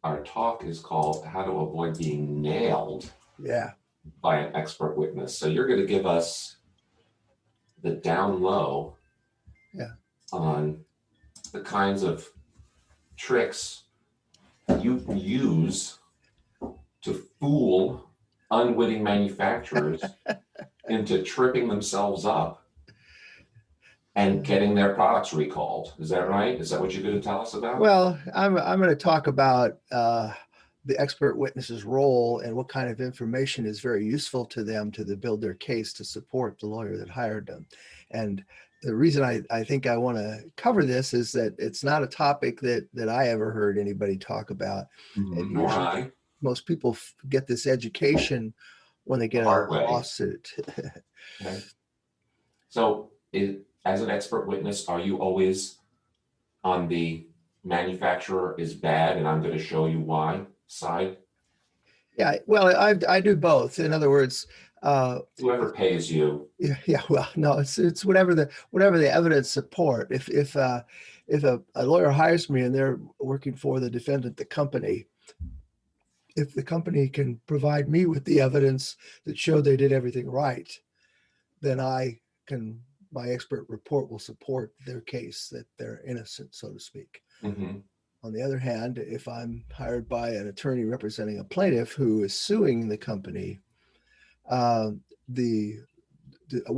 our talk is called How to Avoid Being Nailed Yeah. by an Expert Witness. So you're going to give us the down low on the kinds of tricks you use to fool unwitting manufacturers into tripping themselves up and getting their products recalled. Is that right? Is that what you're going to tell us about? Well, I'm going to talk about the expert witness's role and what kind of information is very useful to them to build their case to support the lawyer that hired them. And the reason I think I want to cover this is that it's not a topic that I ever heard anybody talk about. And usually most people get this education when they get a lawsuit. Okay. So as an expert witness, are you always on the manufacturer is bad and I'm going to show you why side? Yeah, well, I do both. In other words, whoever pays you. Yeah. Well, no, it's whatever the evidence support. If a lawyer hires me and they're working for the defendant, the company, if the company can provide me with the evidence that show they did everything right, then my expert report will support their case that they're innocent, so to speak. Mm-hmm. On the other hand, if I'm hired by an attorney representing a plaintiff who is suing the company, we'll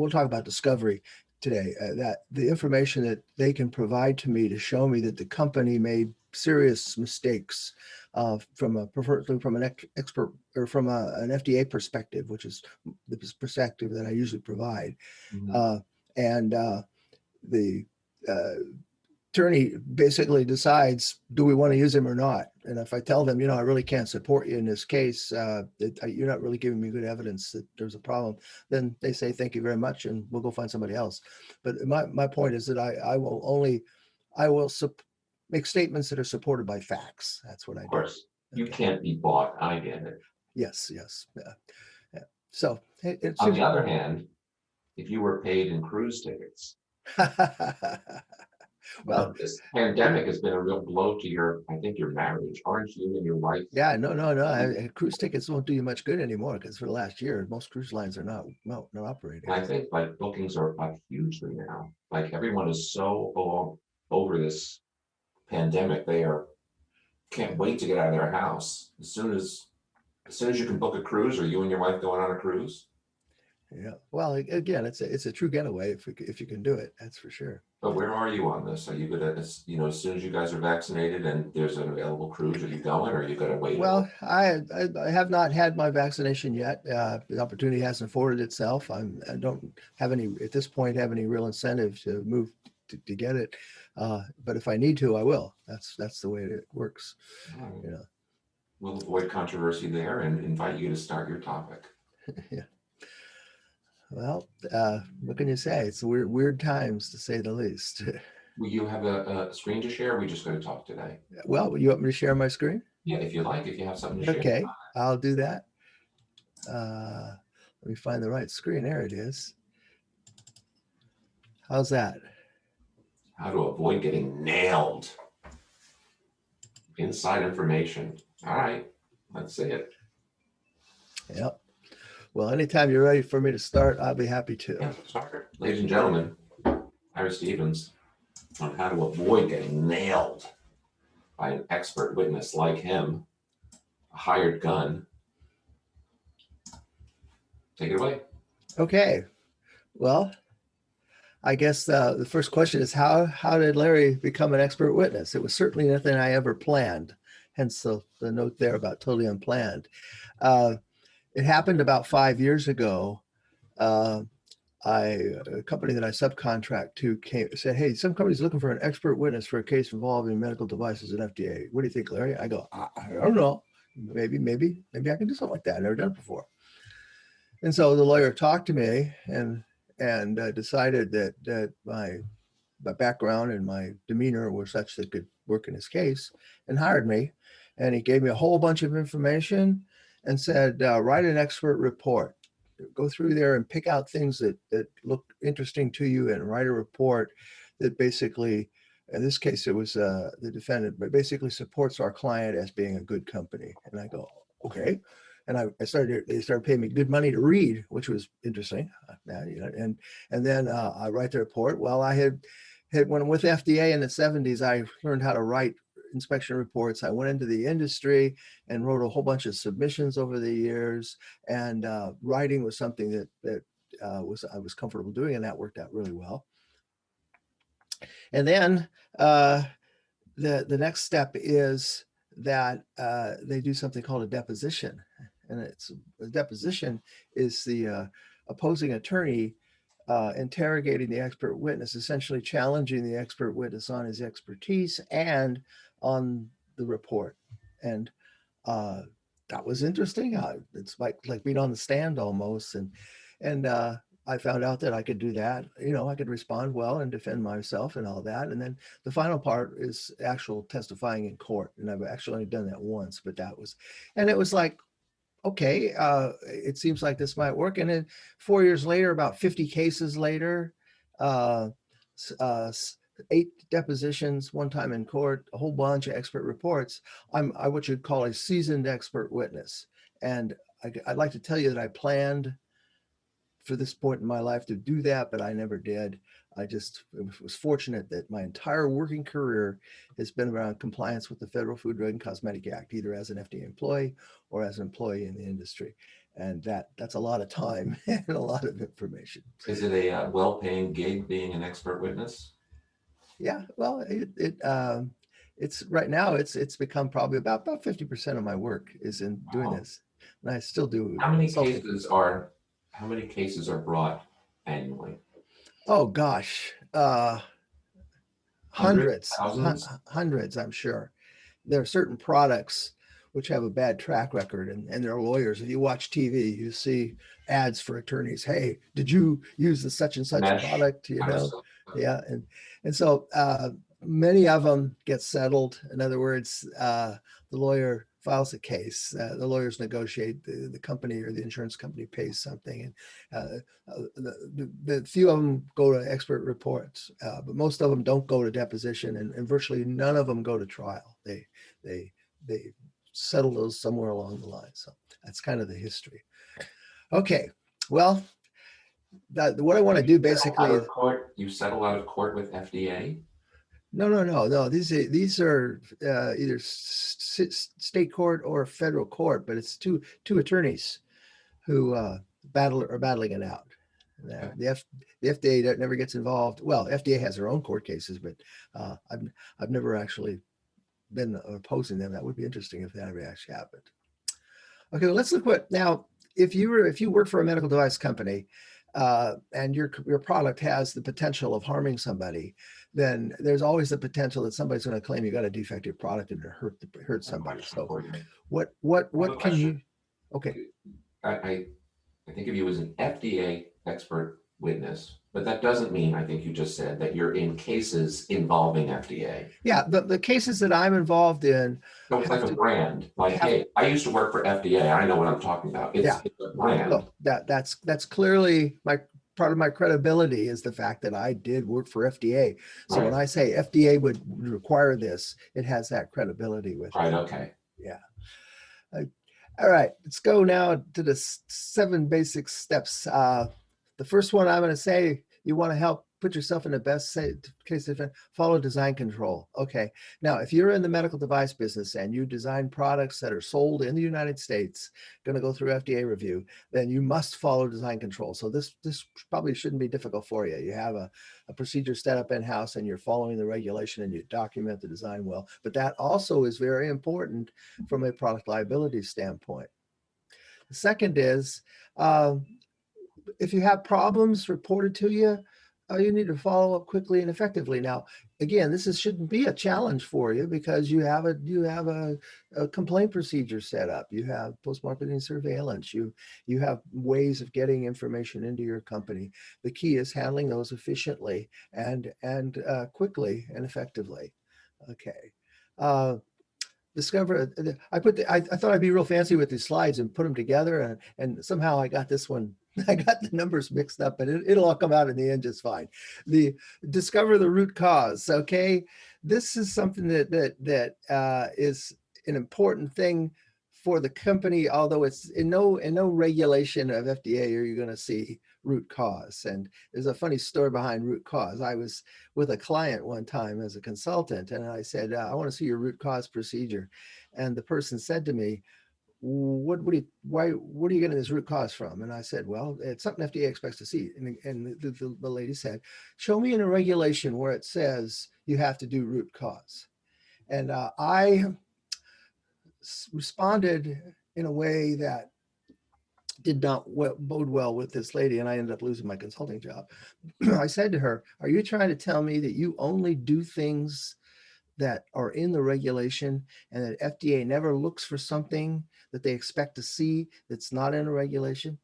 talk about discovery today, that the information that they can provide to me to show me that the company made serious mistakes from an expert or from an FDA perspective, which is the perspective that I usually provide. Mm-hmm. The attorney basically decides, do we want to use him or not? And if I tell them, I really can't support you in this case, you're not really giving me good evidence that there's a problem, then they say, thank you very much, and we'll go find somebody else. But my point is that I will make statements that are supported by facts. That's what I do. Of course, you can't be bought. I get it. Yes. Yeah. So on the other hand, if you were paid in cruise tickets, well, this pandemic has been a real blow to your marriage. Aren't you and your wife? Yeah, no. Cruise tickets won't do you much good anymore because for the last year, most cruise lines are not operating. I think bookings are up hugely now. Everyone is so over this pandemic. They can't wait to get out of their house as soon as you can book a cruise. Or you and your wife going on a cruise? Yeah. Well, again, it's a true getaway if you can do it. That's for sure. But where are you on this? Are you gonna, as soon as you guys are vaccinated and there's an available cruise, are you going, or are you gonna wait? Well, I have not had my vaccination yet. The opportunity hasn't afforded itself. I don't have any at this point real incentive to move to get it. But if I need to, I will. That's the way it works. Right. We'll avoid controversy there and invite you to start your topic. Yeah. Well, what can you say? It's weird times, to say the least. Will you have a screen to share? Or are we just going to talk today? Well, you want me to share my screen? Yeah, if you like, if you have something to share. Okay, I'll do that. Let me find the right screen. There it is. How's that? How to avoid getting nailed. Inside information. All right, let's see it. Yep. Well, anytime you're ready for me to start, I'll be happy to. Yeah, start. Ladies and gentlemen, Harry Stevens on how to avoid getting nailed by an expert witness like him, a hired gun. Take it away. Okay. Well, I guess the first question is how did Larry become an expert witness? It was certainly nothing I ever planned, hence the note there about totally unplanned. It happened about 5 years ago. A company that I subcontract to said, hey, some company's looking for an expert witness for a case involving medical devices and FDA. What do you think, Larry? I go, I don't know. Maybe I can do something like that. I've never done it before. And so the lawyer talked to me and decided that my background and my demeanor were such that could work in his case, and hired me. And he gave me a whole bunch of information and said, write an expert report. Go through there and pick out things that look interesting to you and write a report that basically In this case, it was the defendant, but basically supports our client as being a good company. And I go, okay. And they started paying me good money to read, which was interesting. And then I write the report. Well, I had when I'm with FDA in the 70s, I learned how to write inspection reports. I went into the industry and wrote a whole bunch of submissions over the years. And writing was something that I was comfortable doing, and that worked out really well. And then the next step is that they do something called a deposition. And a deposition is the opposing attorney interrogating the expert witness, essentially challenging the expert witness on his expertise and on the report. And that was interesting. It's like being on the stand almost. And I found out that I could do that. I could respond well and defend myself and all that. And then the final part is actual testifying in court. And I've actually only done that once, but it was like, okay, it seems like this might work. And then 4 years later, about 50 cases later, 8 depositions, one time in court, a whole bunch of expert reports. I'm what you'd call a seasoned expert witness. And I'd like to tell you that I planned for this point in my life to do that, but I never did. I just was fortunate that my entire working career has been around compliance with the Federal Food, Drug, and Cosmetic Act, either as an FDA employee or as an employee in the industry. And that's a lot of time and a lot of information. Is it a well-paying gig being an expert witness? Yeah, well, it's right now it's become probably about 50% of my work is in doing this, and I still do. How many cases are brought annually? Oh gosh, hundreds, I'm sure. There are certain products which have a bad track record, and their lawyers. If you watch TV, you see ads for attorneys. Hey, did you use the such and such product? Yeah, and so many of them get settled. In other words, the lawyer files a case. The lawyers negotiate. The company or the insurance company pays something, and the few of them go to expert reports, but most of them don't go to deposition, and virtually none of them go to trial. They settle those somewhere along the line. So that's kind of the history. Okay, well, what I want to do basically. You settle out of court with FDA? No. These are either state court or federal court, but it's two attorneys who are battling it out. The FDA never gets involved. Well, FDA has their own court cases, but I've never actually been opposing them. That would be interesting if that ever actually happened. Okay, well, let's look what now. If you work for a medical device company and your product has the potential of harming somebody, then there's always the potential that somebody's going to claim you got a defective product and hurt somebody. So what can you? Okay. I think of you as an FDA expert witness, but that doesn't mean, I think you just said, that you're in cases involving FDA. Yeah, the cases that I'm involved in. So it's like a brand. Like, hey, I used to work for FDA. I know what I'm talking about. It's a brand. So that's clearly part of my credibility is the fact that I did work for FDA. So when I say FDA would require this, it has that credibility with it. Right. Okay. Yeah. All right. Let's go now to the 7 basic steps. The first one I'm going to say, you want to help put yourself in the best case of follow design control. Okay. Now, if you're in the medical device business and you design products that are sold in the United States, going to go through FDA review, then you must follow design control. So this probably shouldn't be difficult for you. You have a procedure set up in-house and you're following the regulation and you document the design well. But that also is very important from a product liability standpoint. The second is, if you have problems reported to you, you need to follow up quickly and effectively. Now, again, this shouldn't be a challenge for you because you have a complaint procedure set up. You have post-marketing surveillance. You have ways of getting information into your company. The key is handling those efficiently and quickly and effectively. Okay. I thought I'd be real fancy with these slides and put them together, and somehow I got this one I got the numbers mixed up, but it'll all come out in the end just fine. The discover the root cause. Okay, this is something that is an important thing for the company, although it's in no regulation of FDA are you going to see root cause. And there's a funny story behind root cause. I was with a client one time as a consultant, and I said, I want to see your root cause procedure. And the person said to me, what are you getting this root cause from? And I said, well, it's something FDA expects to see. And the lady said, show me in a regulation where it says you have to do root cause. And I responded in a way that did not bode well with this lady, and I ended up losing my consulting job. I said to her, are you trying to tell me that you only do things that are in the regulation and that FDA never looks for something that they expect to see that's not in a regulation?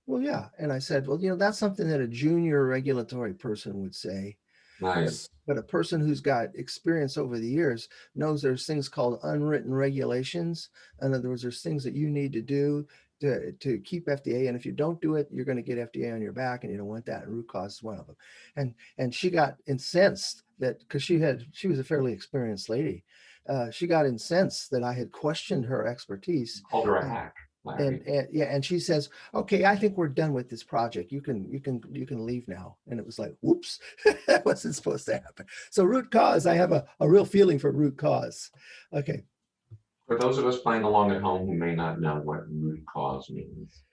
Well, yeah. And I said, well, that's something that a junior regulatory person would say. Nice. But a person who's got experience over the years knows there's things called unwritten regulations. In other words, there's things that you need to do to keep FDA. And if you don't do it, you're going to get FDA on your back, and you don't want that. And root cause is one of them. And she got incensed that because she was a fairly experienced lady. She got incensed that I had questioned her expertise. Called her a hack. And she says, okay, I think we're done with this project. You can leave now. And it was like, whoops, that wasn't supposed to happen. So root cause, I have a real feeling for root cause. Okay. For those of us playing along at home who may not know what root cause means,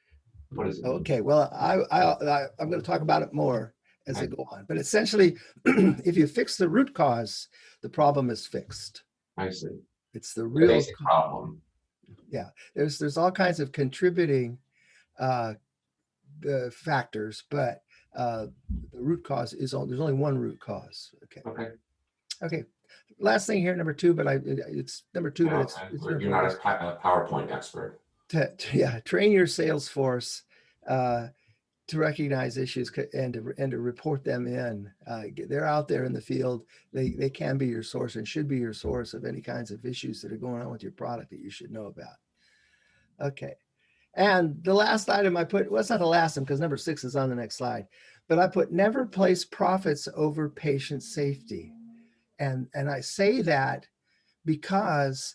what does it mean? Okay, well, I'm going to talk about it more as I go on. But essentially, if you fix the root cause, the problem is fixed. I see. It's the real basic problem. Yeah, there's all kinds of contributing factors, but the root cause is there's only one root cause. Okay. Last thing here, number two, but it's number two, but it's you're not a PowerPoint expert. Train your sales force to recognize issues and to report them in. They're out there in the field. They can be your source and should be your source of any kinds of issues that are going on with your product that you should know about. Okay. And the last item I put, well, it's not the last one because number 6 is on the next slide, but I put never place profits over patient safety. And I say that because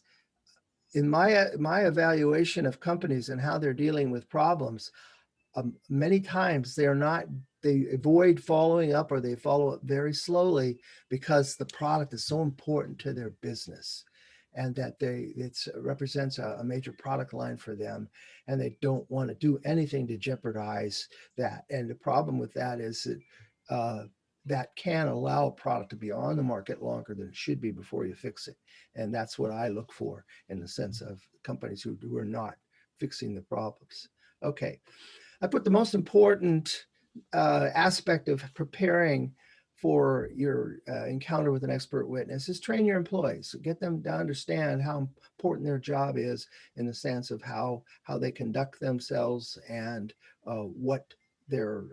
in my evaluation of companies and how they're dealing with problems, many times they avoid following up, or they follow up very slowly because the product is so important to their business, and that it represents a major product line for them, and they don't want to do anything to jeopardize that. And the problem with that is that that can allow a product to be on the market longer than it should be before you fix it. And that's what I look for in the sense of companies who are not fixing the problems. Okay. I put the most important aspect of preparing for your encounter with an expert witness is train your employees. Get them to understand how important their job is in the sense of how they conduct themselves and what their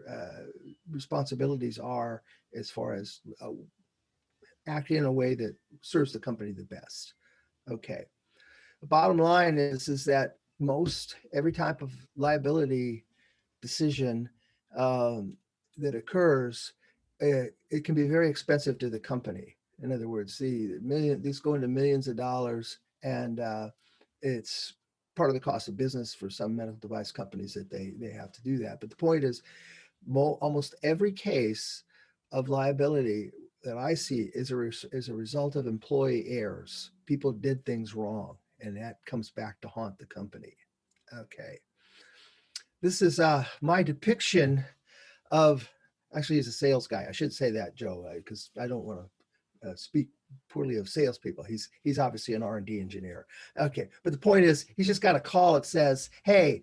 responsibilities are as far as acting in a way that serves the company the best. Okay. The bottom line is that every type of liability decision that occurs, it can be very expensive to the company. In other words, these go into millions of dollars, and it's part of the cost of business for some medical device companies that they have to do that. But the point is, almost every case of liability that I see is a result of employee errors. People did things wrong, and that comes back to haunt the company. Okay. This is my depiction of, actually he's a sales guy. I should say that, Joe, because I don't want to speak poorly of salespeople. He's obviously an R&D engineer. Okay, but the point is, he's just got a call that says, hey,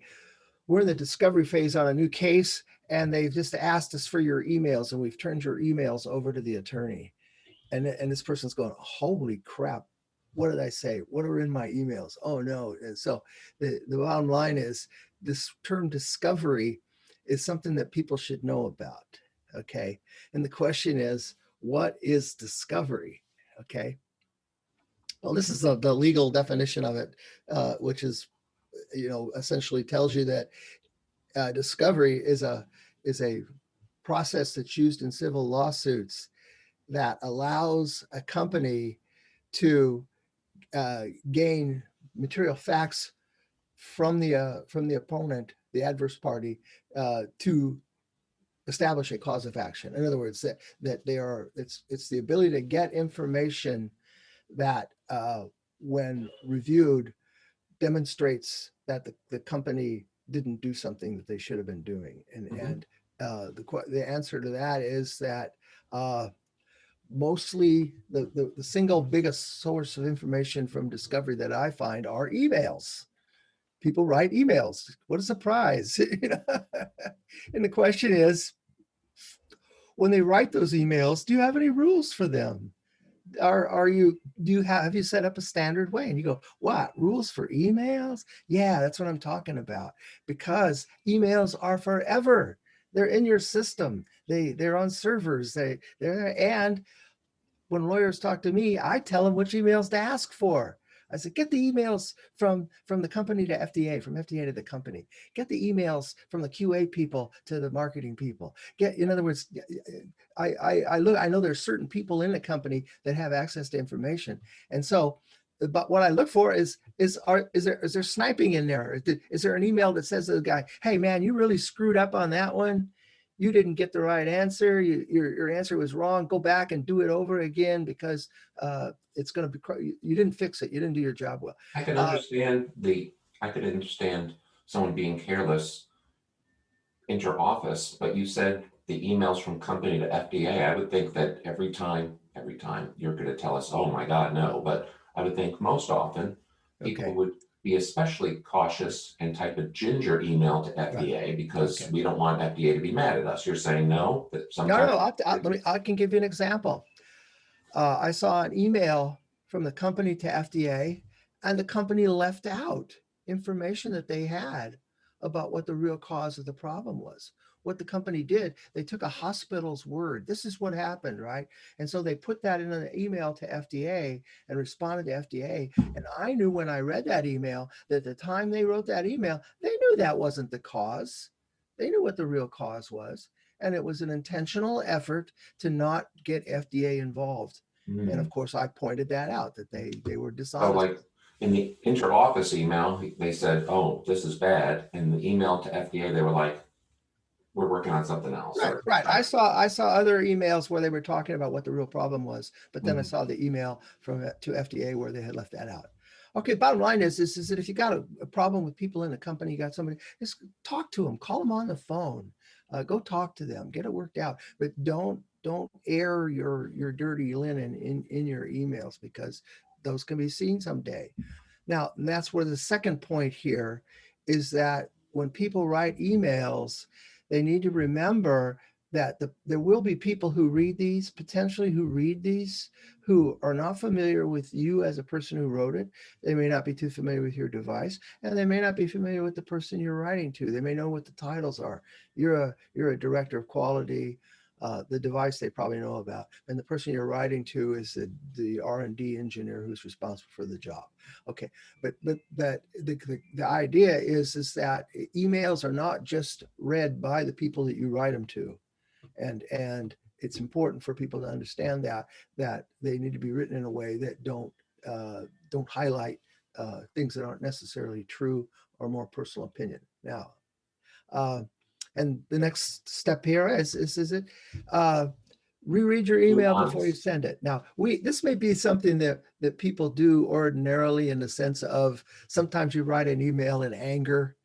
we're in the discovery phase on a new case, and they've just asked us for your emails, and we've turned your emails over to the attorney. And this person's going, holy crap, what did I say? What are in my emails? Oh no. And so the bottom line is, this term discovery is something that people should know about. Okay. And the question is, what is discovery? Okay. Well, this is the legal definition of it, which is, essentially tells you that discovery is a process that's used in civil lawsuits that allows a company to gain material facts from the opponent, the adverse party, to establish a cause of action. In other words, it's the ability to get information that when reviewed demonstrates that the company didn't do something that they should have been doing. And the answer to that is that mostly the single biggest source of information from discovery that I find are emails. People write emails. What a surprise. And the question is, when they write those emails, do you have any rules for them? Have you set up a standard way? And you go, what, rules for emails? Yeah, that's what I'm talking about. Because emails are forever. They're in your system. They're on servers. And when lawyers talk to me, I tell them which emails to ask for. I said, get the emails from the company to FDA, from FDA to the company. Get the emails from the QA people to the marketing people. In other words, I know there's certain people in the company that have access to information. And so, but what I look for is there sniping in there? Is there an email that says to the guy, hey man, you really screwed up on that one. You didn't get the right answer. Your answer was wrong. Go back and do it over again because it's going to be, you didn't fix it. You didn't do your job well. I could understand someone being careless inter-office, but you said the emails from company to FDA. I would think that every time you're going to tell us, oh my God, no. But I would think most often people would be especially cautious and type a ginger email to FDA because we don't want FDA to be mad at us. You're saying no? That sometimes I can give you an example. I saw an email from the company to FDA, and the company left out information that they had about what the real cause of the problem was. What the company did, they took a hospital's word. This is what happened, right? And so they put that in an email to FDA and responded to FDA. And I knew when I read that email that at the time they wrote that email, they knew that wasn't the cause. They knew what the real cause was. And it was an intentional effort to not get FDA involved. Mm-hmm. And of course, I pointed that out, that they were dishonest. So like in the inter-office email, they said, oh, this is bad. And the email to FDA, they were like, we're working on something else. Right. I saw other emails where they were talking about what the real problem was, but then I saw the email to FDA where they had left that out. Okay, bottom line is that if you got a problem with people in the company, you got somebody, just talk to them, call them on the phone, go talk to them, get it worked out, but don't air your dirty linen in your emails, because those can be seen someday. Now, and that's where the second point here is that when people write emails, they need to remember that there will be people who read these, who are not familiar with you as a person who wrote it. They may not be too familiar with your device, and they may not be familiar with the person you're writing to. They may know what the titles are. You're a director of quality. The device they probably know about, and the person you're writing to is the R&D engineer who's responsible for the job. Okay, but that the idea is that emails are not just read by the people that you write them to, and it's important for people to understand that they need to be written in a way that don't highlight things that aren't necessarily true or more personal opinion. Now. And the next step here is reread your email before you send it. Now, this may be something that people do ordinarily, in the sense of sometimes you write an email in anger,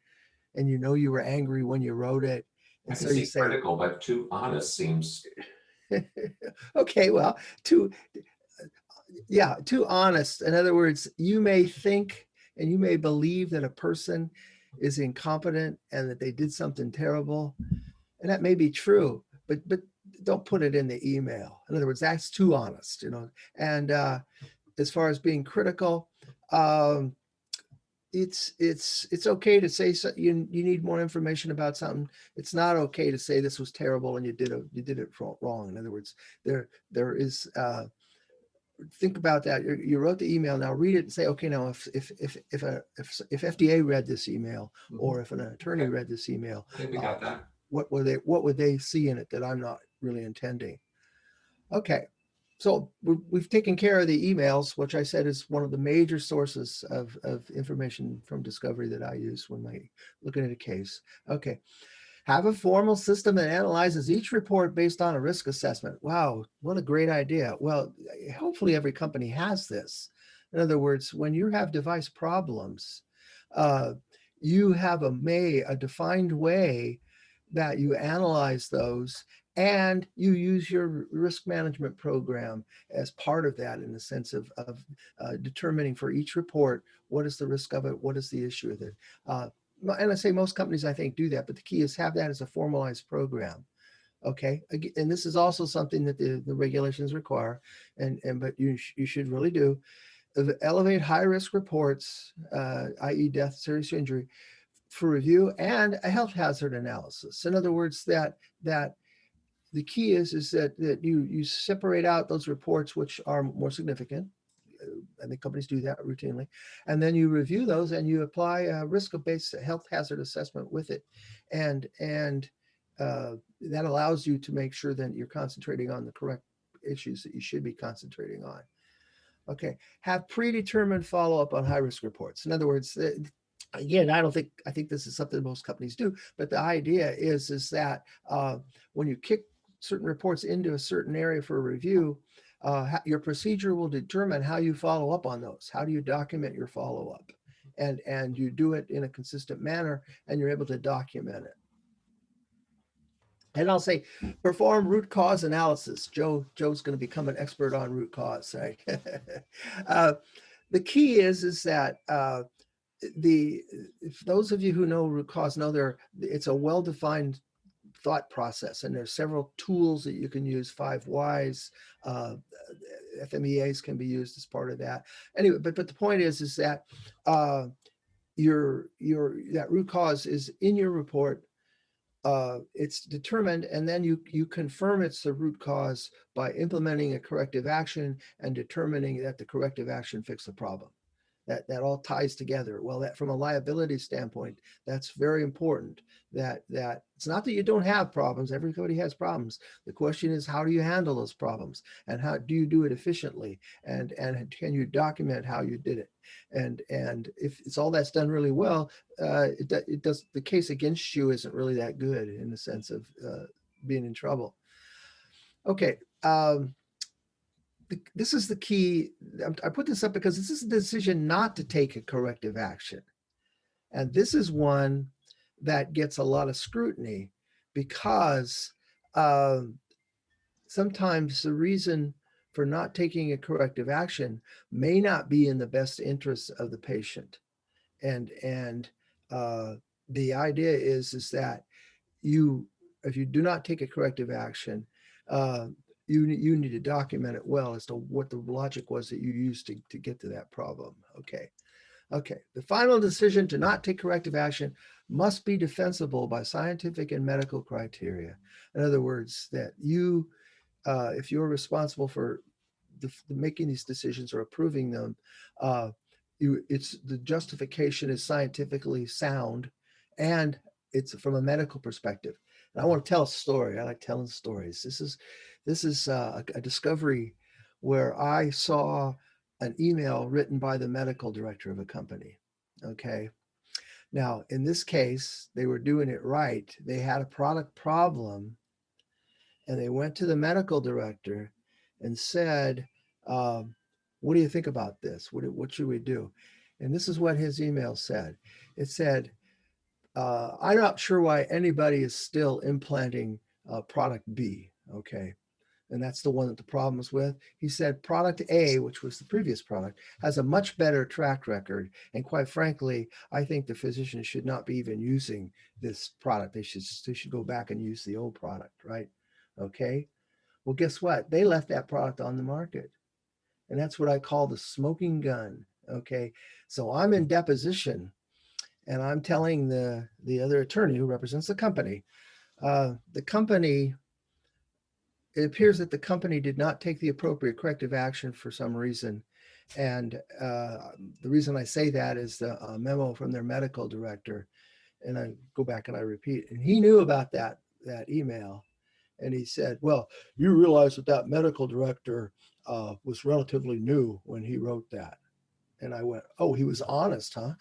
and you know you were angry when you wrote it. And so you say critical, but too honest seems. Okay, well, too honest. In other words, you may think and you may believe that a person is incompetent and that they did something terrible, and that may be true, but don't put it in the email. In other words, that's too honest, And as far as being critical, it's okay to say you need more information about something. It's not okay to say this was terrible and you did it wrong. In other words, there is think about that. You wrote the email. Now read it and say, okay, now if FDA read this email, or if an attorney read this email, I think we got that. what would they see in it that I'm not really intending? Okay, so we've taken care of the emails, which I said is one of the major sources of information from discovery that I use when I looking at a case. Okay. Have a formal system that analyzes each report based on a risk assessment. Wow, what a great idea. Well, hopefully every company has this. In other words, when you have device problems, you have a defined way that you analyze those, and you use your risk management program as part of that, in the sense of determining for each report, what is the risk of it, what is the issue with it. And I say most companies, I think, do that, but the key is have that as a formalized program. Okay, and this is also something that the regulations require, but you should really do. Elevate high risk reports, i.e. death, serious injury, for review, and a health hazard analysis. In other words, that the key is that you separate out those reports which are more significant. I think companies do that routinely. And then you review those and you apply a risk-based health hazard assessment with it. And that allows you to make sure that you're concentrating on the correct issues that you should be concentrating on. Okay, have predetermined follow-up on high-risk reports. In other words, again, I think this is something most companies do, but the idea is that when you kick certain reports into a certain area for review, your procedure will determine how you follow up on those. How do you document your follow-up? And you do it in a consistent manner, and you're able to document it. And I'll say, perform root cause analysis. Joe's going to become an expert on root cause, right? The key is that if those of you who know root cause know it's a well-defined thought process, and there's several tools that you can use. 5 whys, FMEAs can be used as part of that. Anyway, but the point is that that root cause is in your report. It's determined, and then you confirm it's the root cause by implementing a corrective action and determining that the corrective action fixed the problem. That all ties together. Well, that from a liability standpoint, that's very important. That it's not that you don't have problems. Everybody has problems. The question is, how do you handle those problems, and how do you do it efficiently, and can you document how you did it? And if it's all that's done really well, it does. The case against you isn't really that good in the sense of being in trouble. Okay. This is the key. I put this up because this is a decision not to take a corrective action. And this is one that gets a lot of scrutiny because sometimes the reason for not taking a corrective action may not be in the best interest of the patient. And the idea is that if you do not take a corrective action, you need to document it well as to what the logic was that you used to get to that problem. Okay. The final decision to not take corrective action must be defensible by scientific and medical criteria. In other words, that if you're responsible for making these decisions or approving them, the justification is scientifically sound, and it's from a medical perspective. And I want to tell a story. I like telling stories. This is a discovery where I saw an email written by the medical director of a company. Okay. Now, in this case, they were doing it right. They had a product problem, and they went to the medical director and said, what do you think about this? What should we do? And this is what his email said. It said, I'm not sure why anybody is still implanting product B. Okay. And that's the one that the problem is with. He said product A, which was the previous product, has a much better track record. And quite frankly, I think the physician should not be even using this product. They should go back and use the old product, right? Okay. Well, guess what? They left that product on the market. And that's what I call the smoking gun. Okay. So I'm in deposition, and I'm telling the other attorney who represents the company it appears that the company did not take the appropriate corrective action for some reason. And the reason I say that is the memo from their medical director. And I go back and I repeat, and he knew about that email. And he said, well, you realize that that medical director was relatively new when he wrote that. And I went, oh, he was honest, huh?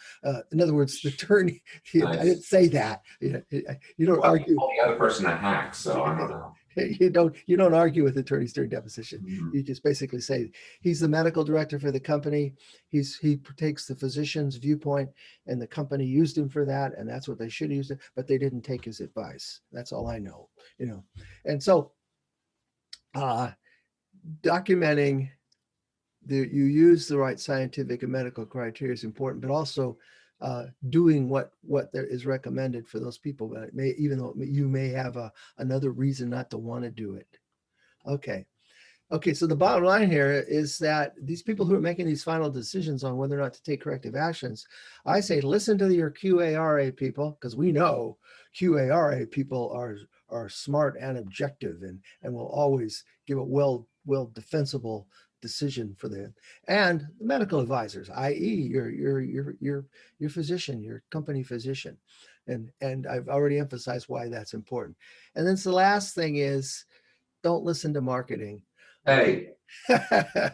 In other words, the attorney, I didn't Nice. say that. You don't Well, argue. you told the other person a hack, so I don't know. You don't argue with attorneys during deposition. Mhm. You just basically say he's the medical director for the company. He takes the physician's viewpoint, and the company used him for that, and that's what they should have used it, but they didn't take his advice. That's all I know, And so documenting you use the right scientific and medical criteria is important, but also doing what is recommended for those people. But it may, even though you may have another reason not to want to do it. Okay. So the bottom line here is that these people who are making these final decisions on whether or not to take corrective actions, I say listen to your QARA people, because we know QARA people are smart and objective and will always give a well defensible decision for them, and the medical advisors, i.e. your physician, your company physician. And I've already emphasized why that's important. And then the last thing is, don't listen to marketing. Hey,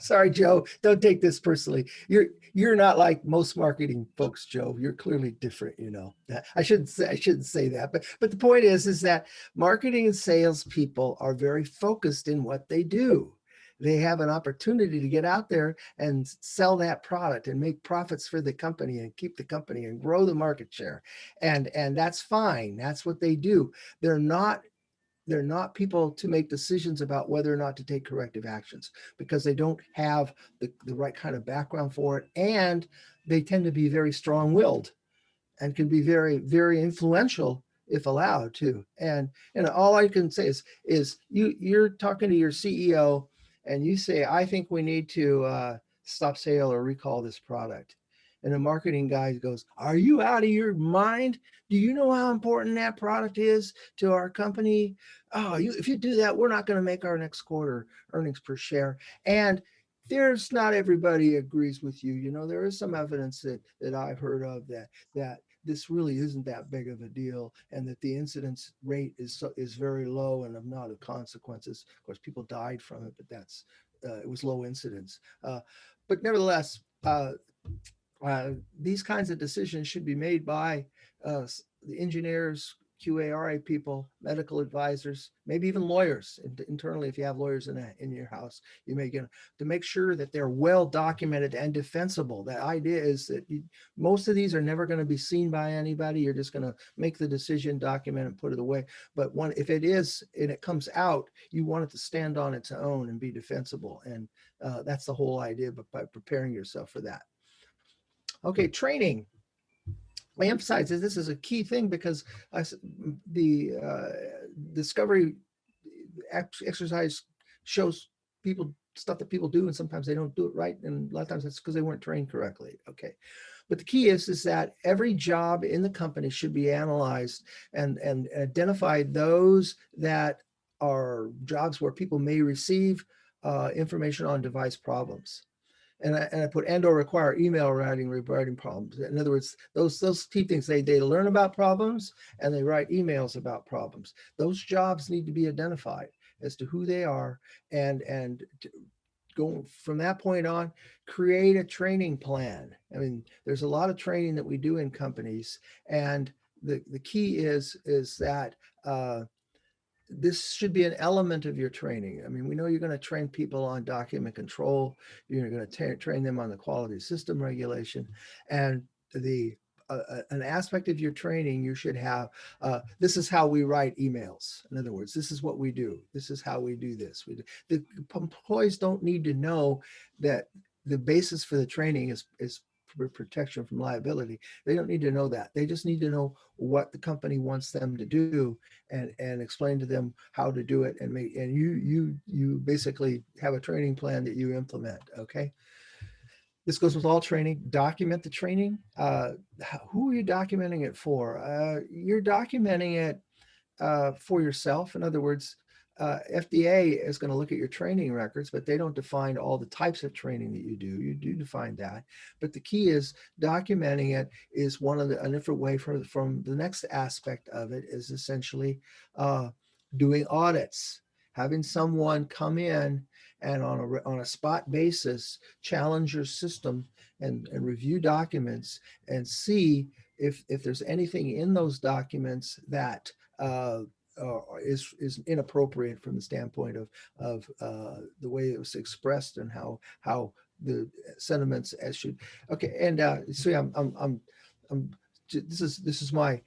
Sorry, Joe, don't take this personally. You're not like most marketing folks, Joe. You're clearly different, I shouldn't say that, but the point is that marketing and sales people are very focused in what they do. They have an opportunity to get out there and sell that product and make profits for the company and keep the company and grow the market share. And that's fine. That's what they do. They're not people to make decisions about whether or not to take corrective actions, because they don't have the right kind of background for it. And they tend to be very strong-willed and can be very, very influential if allowed to. And all I can say is you're talking to your CEO and you say, I think we need to stop sale or recall this product. And the marketing guy goes, are you out of your mind? Do you know how important that product is to our company? Oh, if you do that, we're not going to make our next quarter earnings per share. And there's not everybody agrees with you. There is some evidence that I've heard of that this really isn't that big of a deal, and that the incidence rate is very low and of not of consequences. Of course, people died from it, but it was low incidence. But nevertheless, these kinds of decisions should be made by the engineers, QARA people, medical advisors, maybe even lawyers internally. If you have lawyers in your house, you may get to make sure that they're well documented and defensible. The idea is that most of these are never going to be seen by anybody. You're just going to make the decision, document and put it away. But if it is and it comes out, you want it to stand on its own and be defensible. And that's the whole idea, but by preparing yourself for that. Okay, training. I emphasize that this is a key thing, because the discovery exercise shows people stuff that people do, and sometimes they don't do it right, and a lot of times that's because they weren't trained correctly. Okay, but the key is that every job in the company should be analyzed and identify those that are jobs where people may receive information on device problems. And I put and/or require email writing regarding problems. In other words, those key things, they learn about problems and they write emails about problems. Those jobs need to be identified as to who they are, and go from that point on, create a training plan. I mean, there's a lot of training that we do in companies, and the key is that this should be an element of your training. I mean, we know you're going to train people on document control. You're going to train them on the quality system regulation, and an aspect of your training you should have. This is how we write emails. In other words, this is what we do. This is how we do this. The employees don't need to know that the basis for the training is protection from liability. They don't need to know that. They just need to know what the company wants them to do, and explain to them how to do it, and you basically have a training plan that you implement. Okay. This goes with all training. Document the training. Who are you documenting it for? You're documenting it for yourself. In other words, FDA is going to look at your training records, but they don't define all the types of training that you do. You do define that, but the key is documenting it is a different way from the next aspect of it is essentially doing audits, having someone come in and on a spot basis challenge your system and review documents and see if there's anything in those documents that is inappropriate from the standpoint of the way it was expressed and how the sentiments as should. Okay, and so this is my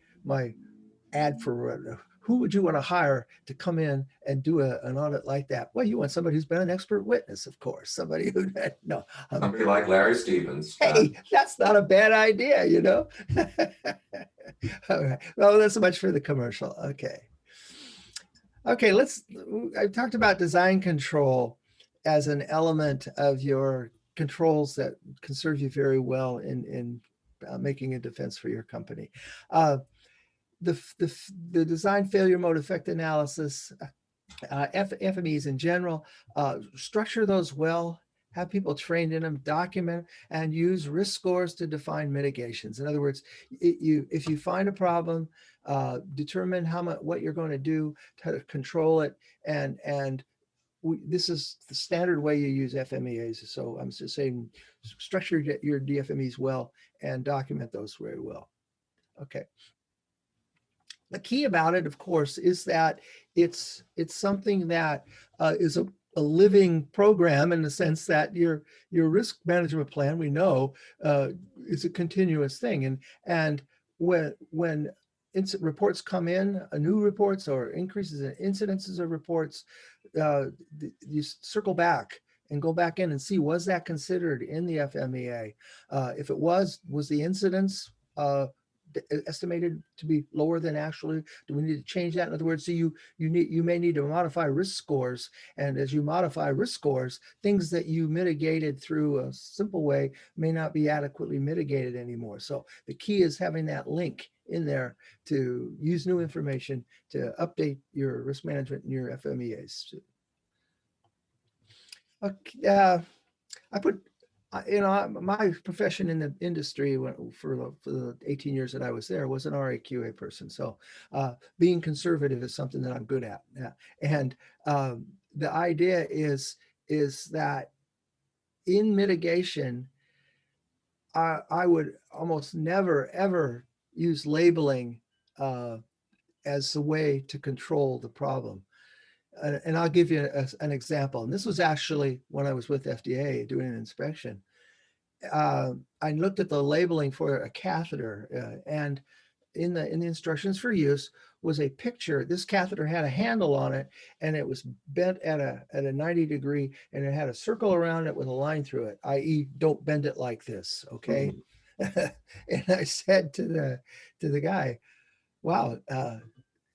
ad for who would you want to hire to come in and do an audit like that? Well, you want somebody who's been an expert witness, of course. Somebody who no. Somebody like Larry Stevens. Hey, that's not a bad idea, you know. All right. Well, that's so much for the commercial. Okay. Okay, I talked about design control as an element of your controls that can serve you very well in making a defense for your company. The design failure mode effect analysis, FMEs in general, structure those well, have people trained in them, document, and use risk scores to define mitigations. In other words, if you find a problem, determine what you're going to do to control it, and this is the standard way you use FMEAs. So I'm just saying, structure your DFMEs well and document those very well. Okay. The key about it, of course, is that it's something that is a living program in the sense that your risk management plan, we know, is a continuous thing. And when reports come in, new reports or increases in incidences of reports, you circle back and go back in and see, was that considered in the FMEA? If it was the incidence estimated to be lower than actually? Do we need to change that? In other words, so you may need to modify risk scores, and as you modify risk scores, things that you mitigated through a simple way may not be adequately mitigated anymore. So the key is having that link in there to use new information to update your risk management and your FMEAs. Okay, I put my profession in the industry for the 18 years that I was there was an RAQA person. So being conservative is something that I'm good at. Yeah. And the idea is that in mitigation, I would almost never, ever use labeling as a way to control the problem. And I'll give you an example. And this was actually when I was with FDA doing an inspection. I looked at the labeling for a catheter, and in the instructions for use was a picture. This catheter had a handle on it, and it was bent at a 90 degree, and it had a circle around it with a line through it, i.e., don't bend it like this, okay? Mm-hmm. And I said to the guy, "Wow,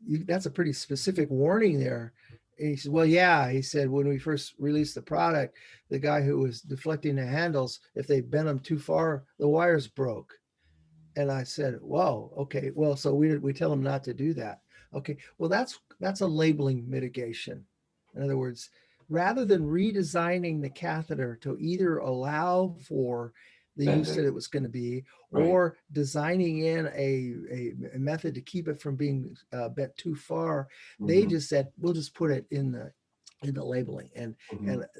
that's a pretty specific warning there." And he said, "Well, yeah." He said, "When we first released the product, the guy who was deflecting the handles, if they bent them too far, the wires broke." And I said, "Whoa, okay. Well, so we tell them not to do that." Okay. Well, that's a labeling mitigation. In other words, rather than redesigning the catheter to either allow for the use that it was going to be, or designing in a method to keep it from being bent too far, they just said, "We'll just put it in the labeling," and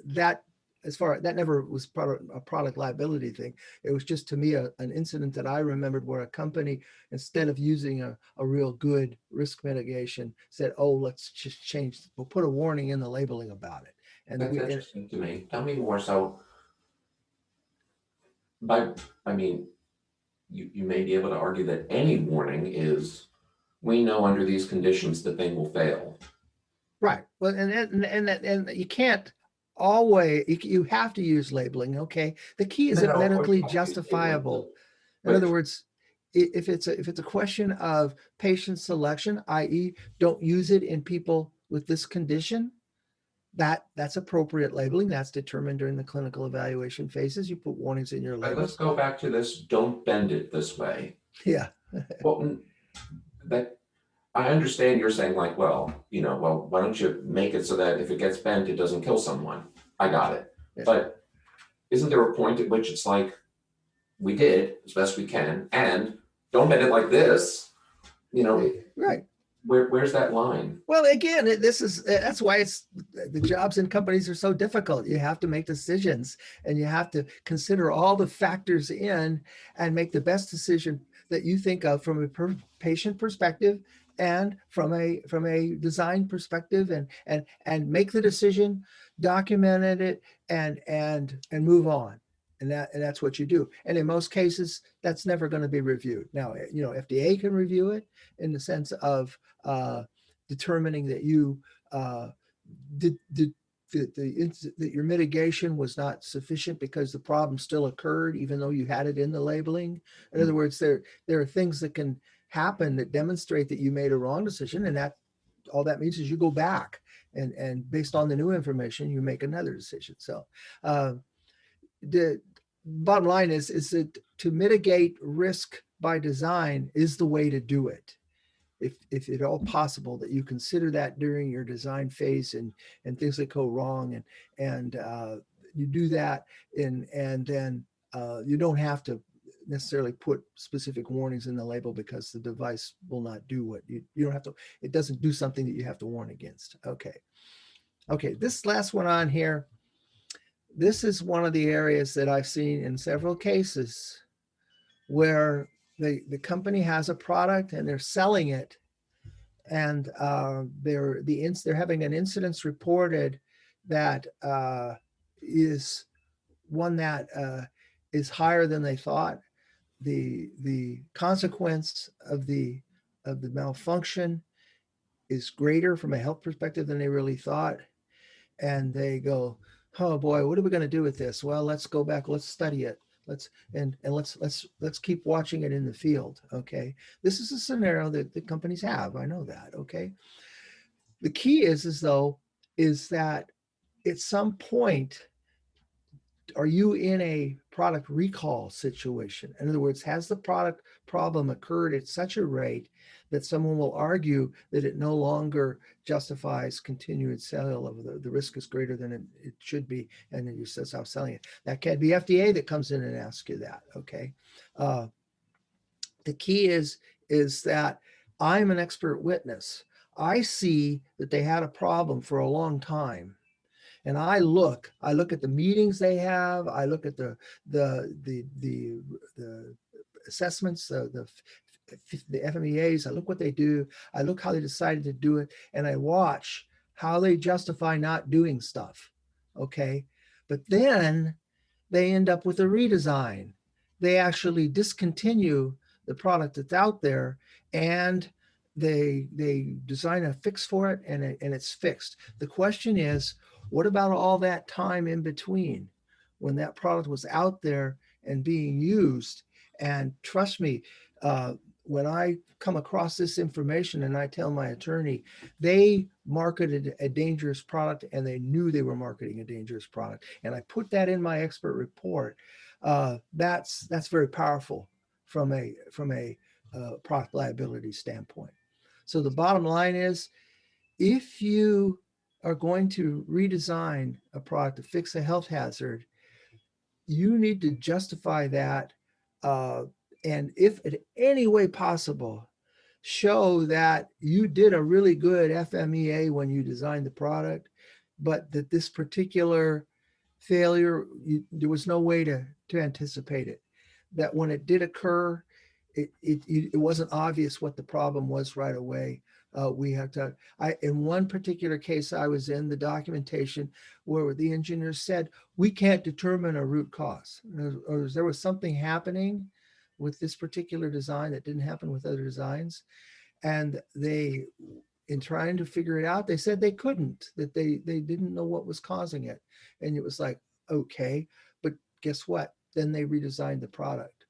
that never was a product liability thing. It was just, to me, an incident that I remembered where a company, instead of using a real good risk mitigation, said, "Oh, let's just change. We'll put a warning in the labeling about it." And that's interesting to me. Tell me more. So, you may be able to argue that any warning is, we know under these conditions the thing will fail. Right. Well, and you can't always, you have to use labeling. Okay. The key is it medically justifiable. In other words, if it's a question of patient selection, i.e., don't use it in people with this condition, that's appropriate labeling. That's determined during the clinical evaluation phases. You put warnings in your label. Let's go back to this, don't bend it this way. Yeah. Well, that I understand you're saying like, well, well, why don't you make it so that if it gets bent, it doesn't kill someone? I got it. Yeah. But isn't there a point at which it's like, we did as best we can, and don't bend it like this, Right. Where's that line? Well, again, that's why the jobs in companies are so difficult. You have to make decisions, and you have to consider all the factors in and make the best decision that you think of from a patient perspective and from a design perspective, and make the decision, document it, and move on. And that's what you do. And in most cases, that's never going to be reviewed. Now, FDA can review it in the sense of determining that you that your mitigation was not sufficient because the problem still occurred, even though you had it in the labeling. In other words, there are things that can happen that demonstrate that you made a wrong decision, and that all that means is you go back and based on the new information, you make another decision. So the bottom line is that to mitigate risk by design is the way to do it. If at all possible, that you consider that during your design phase and things that go wrong, and you do that and then you don't have to necessarily put specific warnings in the label because the device will not do what you don't have to. It doesn't do something that you have to warn against. Okay, this last one on here. This is one of the areas that I've seen in several cases where the company has a product and they're selling it, and they're having an incidence reported that is one that is higher than they thought. The consequence of the malfunction is greater from a health perspective than they really thought, and they go, oh boy, what are we going to do with this? Well, let's go back, let's study it. Let's keep watching it in the field. Okay, this is a scenario that the companies have. I know that. Okay, the key is that at some point, are you in a product recall situation? In other words, has the product problem occurred at such a rate that someone will argue that it no longer justifies continued sale of the risk is greater than it should be, and then you stop selling it? That can be FDA that comes in and asks you that. Okay, the key is that I'm an expert witness. I see that they had a problem for a long time, and I look at the meetings they have. I look at the assessments, the FMEAs. I look what they do. I look how they decided to do it, and I watch how they justify not doing stuff. Okay, but then they end up with a redesign. They actually discontinue the product that's out there, and they design a fix for it, and it's fixed. The question is, what about all that time in between when that product was out there and being used? And trust me, when I come across this information and I tell my attorney, they marketed a dangerous product and they knew they were marketing a dangerous product, and I put that in my expert report, that's very powerful from a product liability standpoint. So the bottom line is, if you are going to redesign a product to fix a health hazard, you need to justify that, and if in any way possible, show that you did a really good FMEA when you designed the product, but that this particular failure, there was no way to anticipate it. That when it did occur, it wasn't obvious what the problem was right away. We have to, in one particular case I was in, the documentation where the engineer said, we can't determine a root cause, or there was something happening with this particular design that didn't happen with other designs. And they, in trying to figure it out, they said they couldn't, that they didn't know what was causing it. And it was like, okay, but guess what? Then they redesigned the product.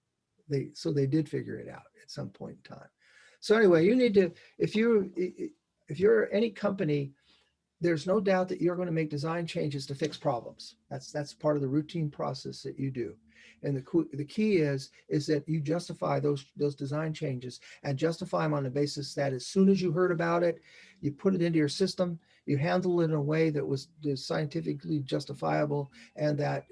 So they did figure it out at some point in time. So anyway, you need to, if you're any company, there's no doubt that you're going to make design changes to fix problems. That's part of the routine process that you do. And the key is that you justify those design changes, and justify them on the basis that as soon as you heard about it, you put it into your system, you handle it in a way that was scientifically justifiable, and that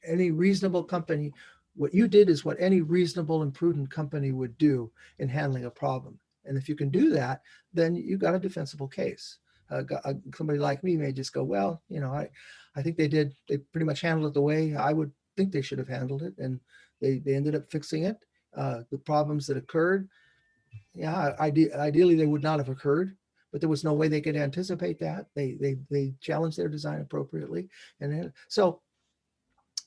any reasonable company, what you did is what any reasonable and prudent company would do in handling a problem. And if you can do that, then you got a defensible case. Somebody like me may just go, well, I think they pretty much handled it the way I would think they should have handled it. And they ended up fixing it. The problems that occurred, yeah, ideally they would not have occurred, but there was no way they could anticipate that. They challenged their design appropriately. And then, so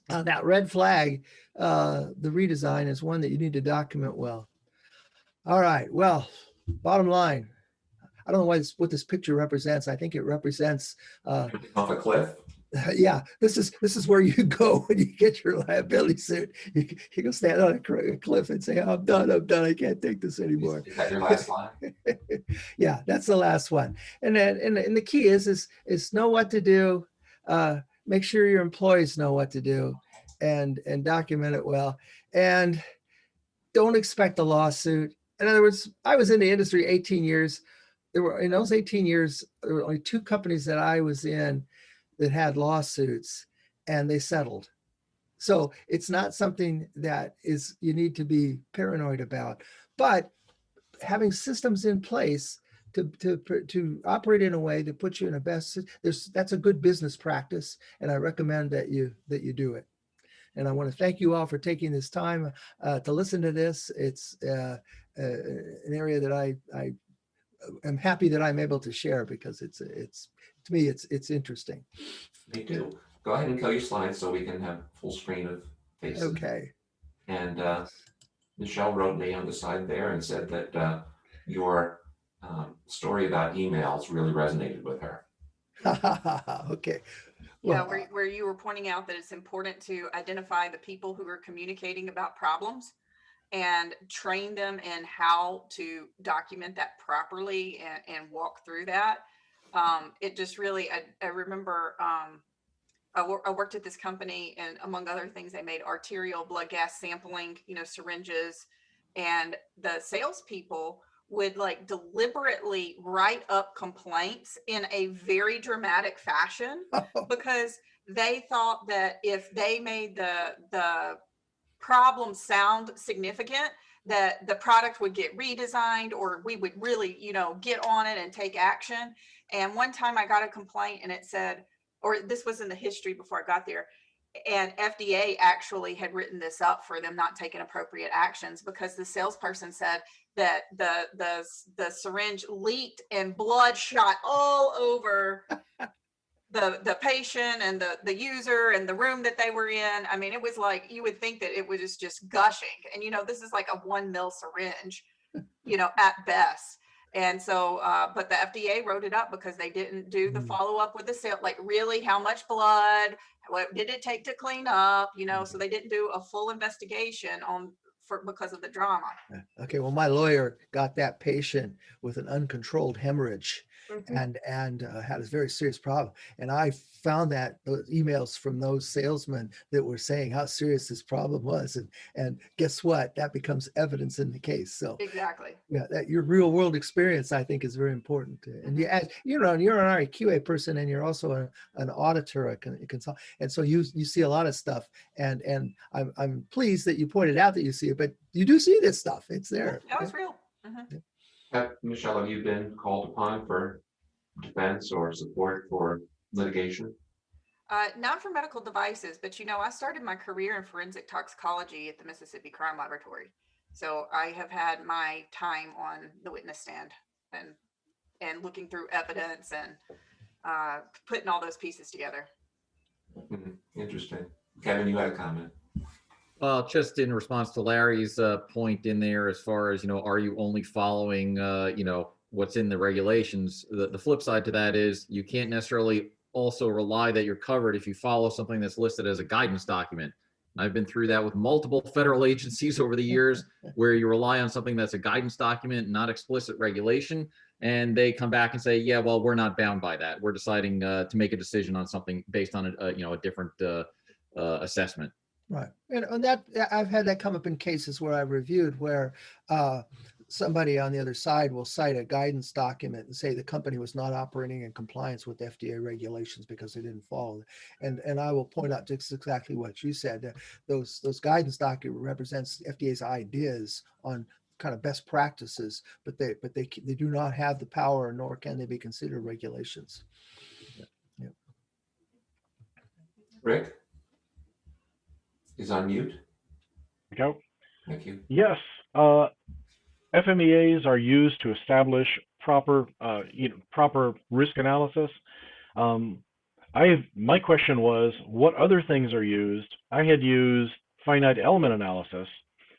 that red flag, the redesign, is one that you need to document well. All right, well, bottom line, I don't know what this picture represents. I think it represents off a cliff. Yeah, this is where you go when you get your liability suit. You go stand on a cliff and say, I'm done, I can't take this anymore. Is that your last line? Yeah, that's the last one. And then and the key is know what to do. Make sure your employees know what to do, and document it well. And don't expect a lawsuit. In other words, I was in the industry 18 years. In those 18 years, there were only 2 companies that I was in that had lawsuits, and they settled. So it's not something that you need to be paranoid about. But having systems in place to operate in a way that puts you in the best, that's a good business practice, and I recommend that you do it. And I want to thank you all for taking this time to listen to this. It's an area that I am happy that I'm able to share, because it's to me it's interesting. Me too. Go ahead and kill your slides so we can have full screen of faces. Okay. And Michelle wrote me on the side there and said that your story about emails really resonated with her. Okay. Yeah, where you were pointing out that it's important to identify the people who are communicating about problems and train them in how to document that properly and walk through that. It just really, I remember I worked at this company, and among other things, they made arterial blood gas sampling, syringes, and the salespeople would like deliberately write up complaints in a very dramatic fashion because they thought that if they made the problem sound significant, that the product would get redesigned, or we would really, get on it and take action. And one time I got a complaint, and it said, or this was in the history before I got there, and FDA actually had written this up for them not taking appropriate actions, because the salesperson said that the syringe leaked and blood shot all over the patient and the user and the room that they were in. I mean, it was like, you would think that it was just gushing. And, this is like a 1 ml syringe, at best. And so, but the FDA wrote it up because they didn't do the follow-up with the sale, like really how much blood, what did it take to clean up, so they didn't do a full investigation because of the drama. Okay, well, my lawyer got that patient with an uncontrolled hemorrhage, Mm-hmm. and had a very serious problem. And I found those emails from those salesmen that were saying how serious this problem was, and guess what? That becomes evidence in the case. So Exactly. yeah, that your real world experience, I think, is very important. And you're an RQA person, and you're also an auditor, a consultant, and so you see a lot of stuff. And I'm pleased that you pointed out that you see it, but you do see this stuff. It's there. That was real. Mm-hmm. Michelle, have you been called upon for defense or support for litigation? Not for medical devices, but I started my career in forensic toxicology at the Mississippi Crime Laboratory. So I have had my time on the witness stand and looking through evidence and putting all those pieces together. Mm-hmm. Interesting. Kevin, you had a comment. Well, just in response to Larry's point in there, as far as, are you only following, what's in the regulations? The flip side to that is you can't necessarily also rely that you're covered if you follow something that's listed as a guidance document. I've been through that with multiple federal agencies over the years, where you rely on something that's a guidance document, not explicit regulation, and they come back and say, yeah, well, we're not bound by that. We're deciding to make a decision on something based on a different assessment. Right. And that I've had that come up in cases where I've reviewed where somebody on the other side will cite a guidance document and say the company was not operating in compliance with FDA regulations because they didn't follow. And I will point out just exactly what you said. Those guidance document represents FDA's ideas on kind of best practices, but they do not have the power, nor can they be considered regulations. Yeah. Rick is on mute. Go. Thank you. Yes, FMEAs are used to establish proper, proper risk analysis. My question was, what other things are used? I had used finite element analysis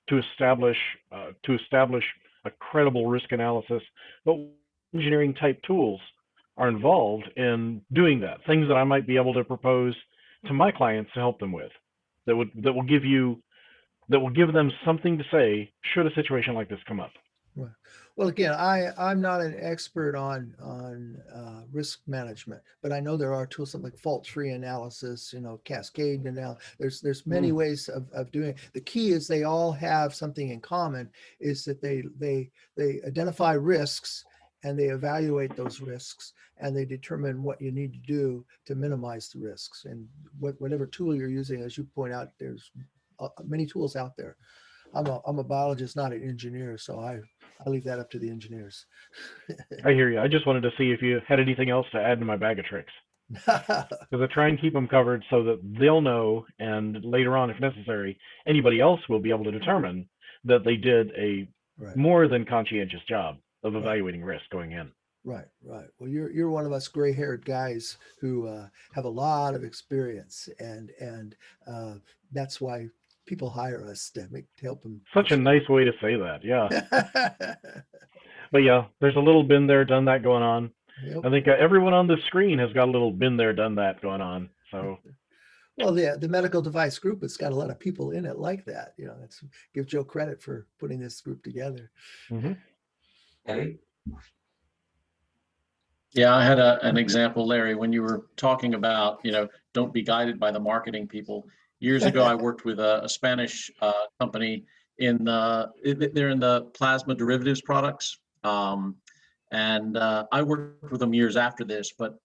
to establish a credible risk analysis, but engineering type tools are involved in doing that. Things that I might be able to propose to my clients to help them with, that will give them something to say should a situation like this come up. Right. Well, again, I'm not an expert on risk management, but I know there are tools something like fault-free analysis, cascade analysis. There's many ways of doing it. The key is they all have something in common, is that they identify risks and they evaluate those risks and they determine what you need to do to minimize the risks. And whatever tool you're using, as you point out, there's many tools out there. I'm a biologist, not an engineer, so I leave that up to the engineers. I hear you. I just wanted to see if you had anything else to add to my bag of tricks, because I try and keep them covered so that they'll know, and later on, if necessary, anybody else will be able to determine that they did a Right. more than conscientious job of evaluating risk going in. Right. Well, you're one of us gray-haired guys who have a lot of experience, and that's why people hire us to help them. Such a nice way to say that, yeah. But yeah, there's a little been there, done that going on. Yep. I think everyone on the screen has got a little been there, done that going on. So, well, the medical device group has got a lot of people in it like that. That's give Joe credit for putting this group together. Eddie? Yeah, I had an example, Larry, when you were talking about, don't be guided by the marketing people. Years ago, I worked with a Spanish company they're in the plasma derivatives products. And I worked with them years after this, but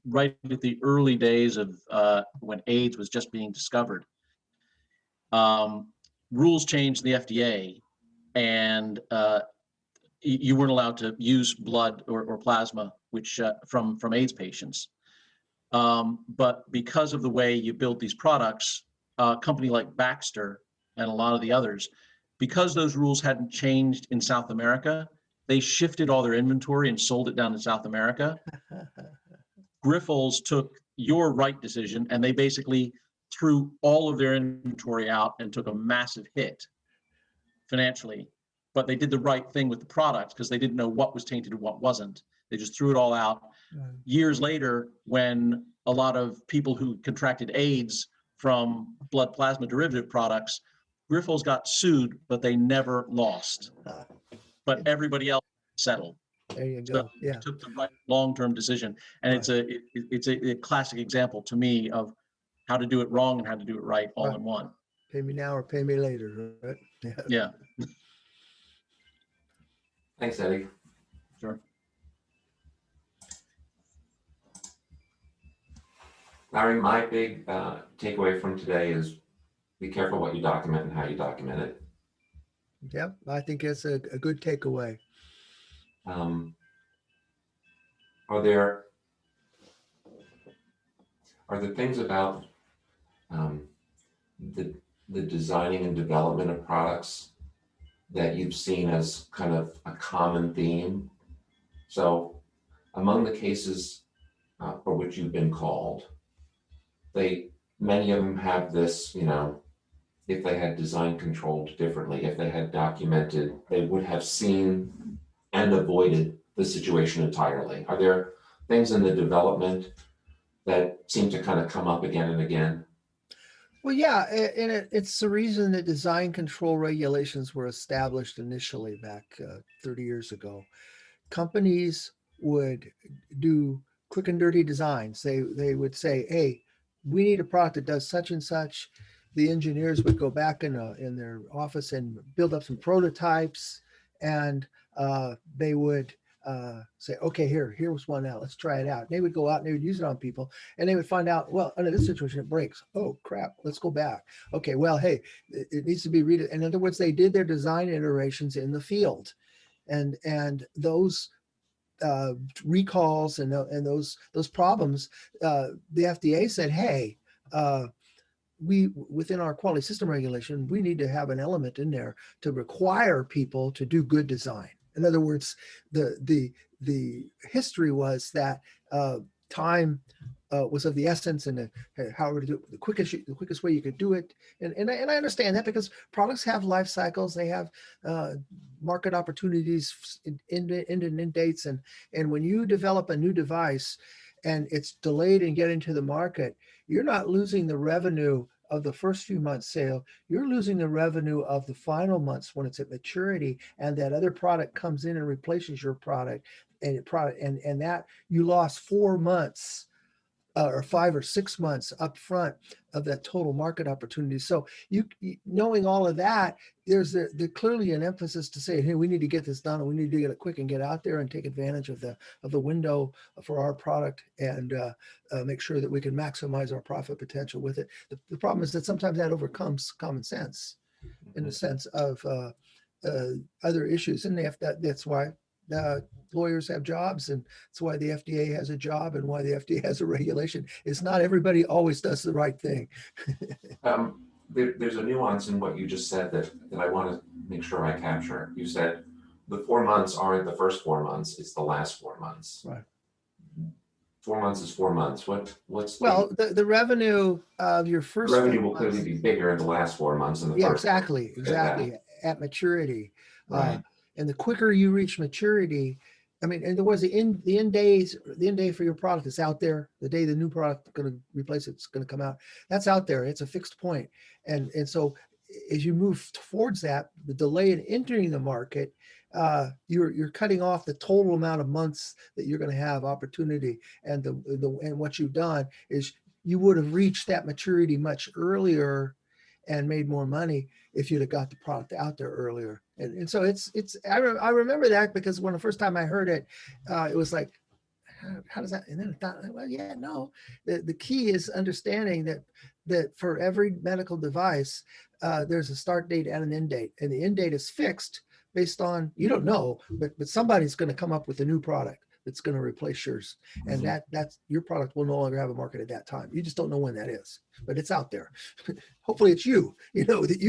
right at the early days of when AIDS was just being discovered, rules changed in the FDA, and you weren't allowed to use blood or plasma, which from AIDS patients. But because of the way you build these products, a company like Baxter and a lot of the others, because those rules hadn't changed in South America, they shifted all their inventory and sold it down to South America. Grifols took your right decision, and they basically threw all of their inventory out and took a massive hit financially. But they did the right thing with the products because they didn't know what was tainted and what wasn't. They just threw it all out. Years later, when a lot of people who contracted AIDS from blood plasma derivative products, Grifols got sued, but they never lost. But everybody else settled. There you go. So Yeah. they took the right long-term decision, and it's a classic example to me of how to do it wrong and how to do it right all in one. Pay me now or pay me later, right? Yeah. Thanks, Eddie. Sure. Larry, my big takeaway from today is be careful what you document and how you document it. Yeah, I think it's a good takeaway. Are there things about the designing and development of products that you've seen as kind of a common theme? So among the cases for which you've been called, many of them have this, if they had design controlled differently, if they had documented, they would have seen and avoided the situation entirely. Are there things in the development that seem to kind of come up again and again? Well, yeah, and it's the reason that design control regulations were established initially back 30 years ago. Companies would do quick and dirty designs. They would say, hey, we need a product that does such and such. the engineers would go back in their office and build up some prototypes, and they would say, okay, here's one out. Let's try it out. And they would go out and they would use it on people, and they would find out, well, under this situation, it breaks. Oh, crap. Let's go back. Okay, well, hey, it needs to be read. In other words, they did their design iterations in the field, and those recalls and those problems, the FDA said, hey, we, within our quality system regulation, we need to have an element in there to require people to do good design. In other words, the history was that time was of the essence, and how to do it, the quickest way you could do it. And I understand that, because products have life cycles, they have market opportunities, end dates, and when you develop a new device and it's delayed in getting to the market, you're not losing the revenue of the first few months sale, you're losing the revenue of the final months when it's at maturity, and that other product comes in and replaces your product, and that you lost 4 months or 5 or 6 months up front of that total market opportunity. So you knowing all of that, there's clearly an emphasis to say, hey, we need to get this done, and we need to get it quick and get out there and take advantage of the window for our product, and make sure that we can maximize our profit potential with it. The problem is that sometimes that overcomes common sense in the sense of other issues, and that's why lawyers have jobs, and that's why the FDA has a job, and why the FDA has a regulation. It's not everybody always does the right thing. There's a nuance in what you just said that I want to make sure I capture. You said the 4 months aren't the first 4 months, it's the last 4 months. Right. 4 months is 4 months. What's the revenue of your first revenue will clearly be bigger in the last 4 months than the first. Exactly at maturity. Right. And the quicker you reach maturity, I mean, and there was the end day for your product is out there. The day the new product is going to replace it's going to come out. That's out there. It's a fixed point. And so as you move towards that, the delay in entering the market, you're cutting off the total amount of months that you're going to have opportunity. And and what you've done is you would have reached that maturity much earlier and made more money if you'd have got the product out there earlier. And so I remember that, because when the first time I heard it, it was like, how does that? And then I thought, well, yeah, no. The key is understanding that for every medical device, there's a start date and an end date, and the end date is fixed based on, you don't know, but somebody's going to come up with a new product that's going to replace yours, and that's your product will no longer have a market at that time. You just don't know when that is, but it's out there. Hopefully it's you know that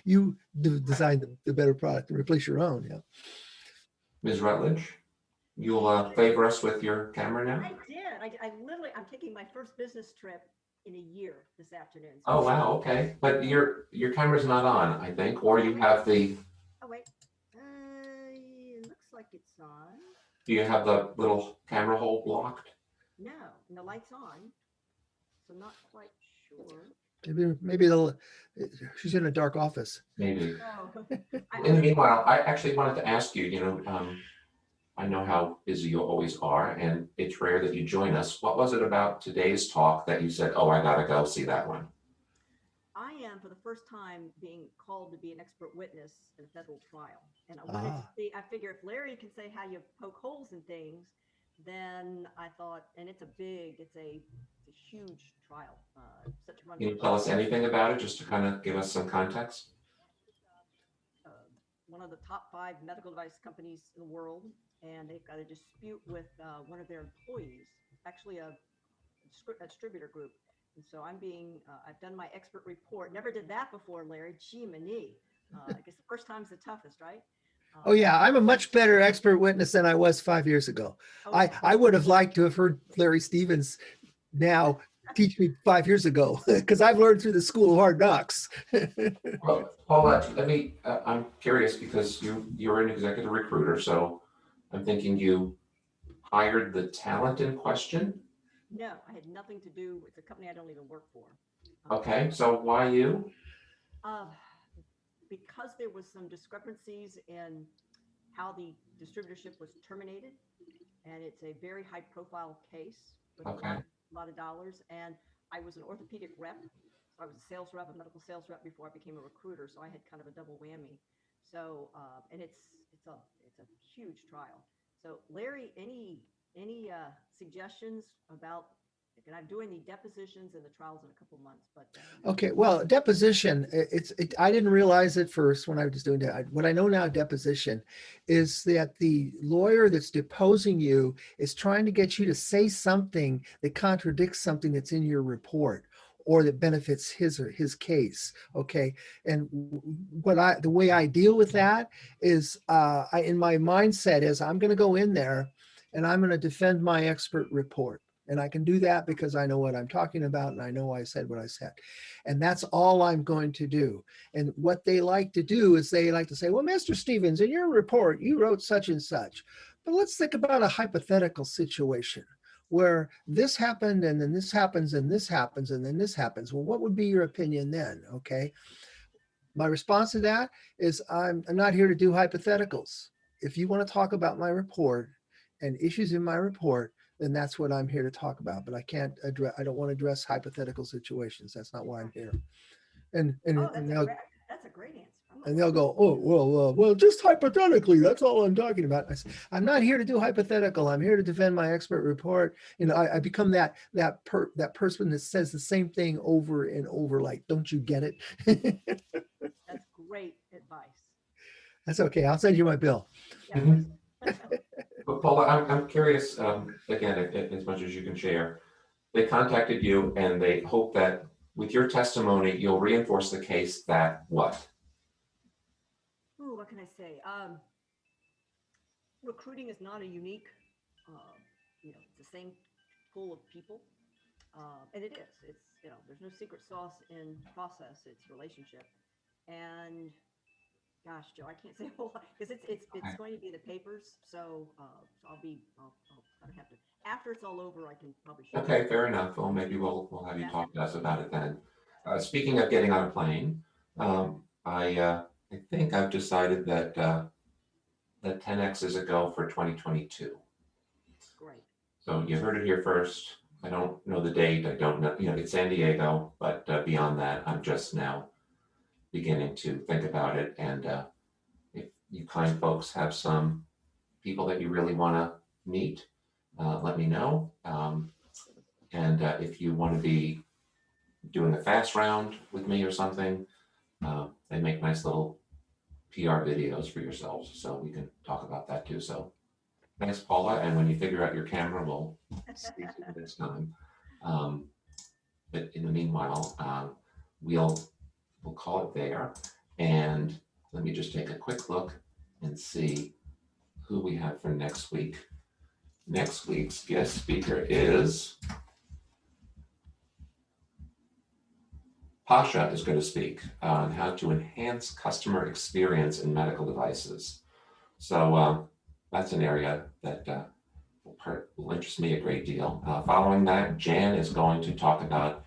you designed the better product and replace your own. Yeah. Ms. Rutledge, you'll favor us with your camera now? I did. I literally, I'm taking my first business trip in a year this afternoon. So Oh, wow. Okay. But your camera's not on, I think, or you have the, oh, wait. It looks like it's on. do you have the little camera hole blocked? No, and the light's on. So not quite sure. Maybe she's in a dark office. Maybe. Oh. In the meanwhile, I actually wanted to ask you, I know how busy you always are, and it's rare that you join us. What was it about today's talk that you said, oh, I gotta go see that one? I am, for the first time, being called to be an expert witness in a federal trial. And I wanted to see, I figure if Larry can say how you poke holes in things, then I thought, and it's a huge trial. Can you tell us anything about it, just to kind of give us some context? One of the top 5 medical device companies in the world, and they've got a dispute with one of their employees, actually a distributor group. And so I've done my expert report. Never did that before, Larry. Gee, I guess the first time's the toughest, right? Oh yeah, I'm a much better expert witness than I was 5 years ago. Oh, I would have liked to have heard Larry Stevens now teach me 5 years ago, because I've learned through the school of hard knocks. Well, Paula, I'm curious, because you're an executive recruiter, so I'm thinking you hired the talent in question? No, I had nothing to do with the company I don't even work for. Okay, so why you? Because there was some discrepancies in how the distributorship was terminated, and it's a very high profile case with a lot of dollars, and I was an orthopedic rep, so I was a sales rep, a medical sales rep before I became a recruiter. So I had kind of a double whammy. So, and it's a huge trial. So Larry, any suggestions about, and I'm doing the depositions and the trials in a couple months, but. Okay, well, deposition, I didn't realize at first when I was doing that. What I know now, deposition, is that the lawyer that's deposing you is trying to get you to say something that contradicts something that's in your report or that benefits his or his case. Okay, and the way I deal with that is, in my mindset is I'm going to go in there and I'm going to defend my expert report. And I can do that because I know what I'm talking about and I know I said what I said. And that's all I'm going to do. And what they like to do is they like to say, well, Mr. Stevens, in your report, you wrote such and such. But let's think about a hypothetical situation where this happened and then this happens and this happens and then this happens. Well, what would be your opinion then? Okay. My response to that is I'm not here to do hypotheticals. If you want to talk about my report and issues in my report, then that's what I'm here to talk about. But I can't address, I don't want to address hypothetical situations. That's not why I'm here. And That's a great answer. And they'll go, oh, well, just hypothetically, that's all I'm talking about. I said, I'm not here to do hypothetical. I'm here to defend my expert report. You know, I become that person that says the same thing over and over. Like, don't you get it? That's great advice. That's okay. I'll send you my bill. Yeah. But Paula, I'm curious, again, as much as you can share, they contacted you and they hope that with your testimony, you'll reinforce the case that what? Ooh, what can I say? Recruiting is not a unique, it's the same pool of people. And it is, there's no secret sauce in process, it's relationship. And gosh, Joe, I can't say a whole lot because it's going to be the papers. So I'll kind of have to, after it's all over, I can probably share. Okay, fair enough. Well, maybe we'll have you talk to us about it then. Speaking of getting on a plane, I think I've decided that that 10X is a go for 2022. Great. So you heard it here first. I don't know the date. I don't know, it's San Diego, but beyond that, I'm just now beginning to think about it. And if you kind folks have some people that you really want to meet, let me know. And if you want to be doing a fast round with me or something, they make nice little PR videos for yourselves. So we can talk about that too. So thanks, Paula. And when you figure out your camera, we'll see you this time. But in the meanwhile, we'll call it there. And let me just take a quick look and see who we have for next week. Next week's guest speaker is Pasha is going to speak on how to enhance customer experience in medical devices. So that's an area that will interest me a great deal. Following that, Jan is going to talk about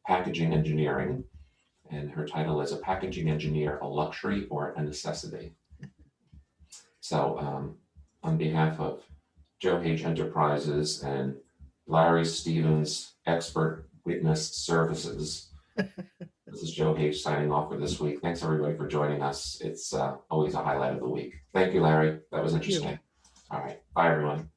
packaging engineering. And her title is A Packaging Engineer, a Luxury or a Necessity? So on behalf of Joe H. Enterprises and Larry Stevens Expert Witness Services, this is Joe H. signing off for this week. Thanks everybody for joining us. It's always a highlight of the week. Thank you, Larry. That was interesting. All right. Bye, everyone.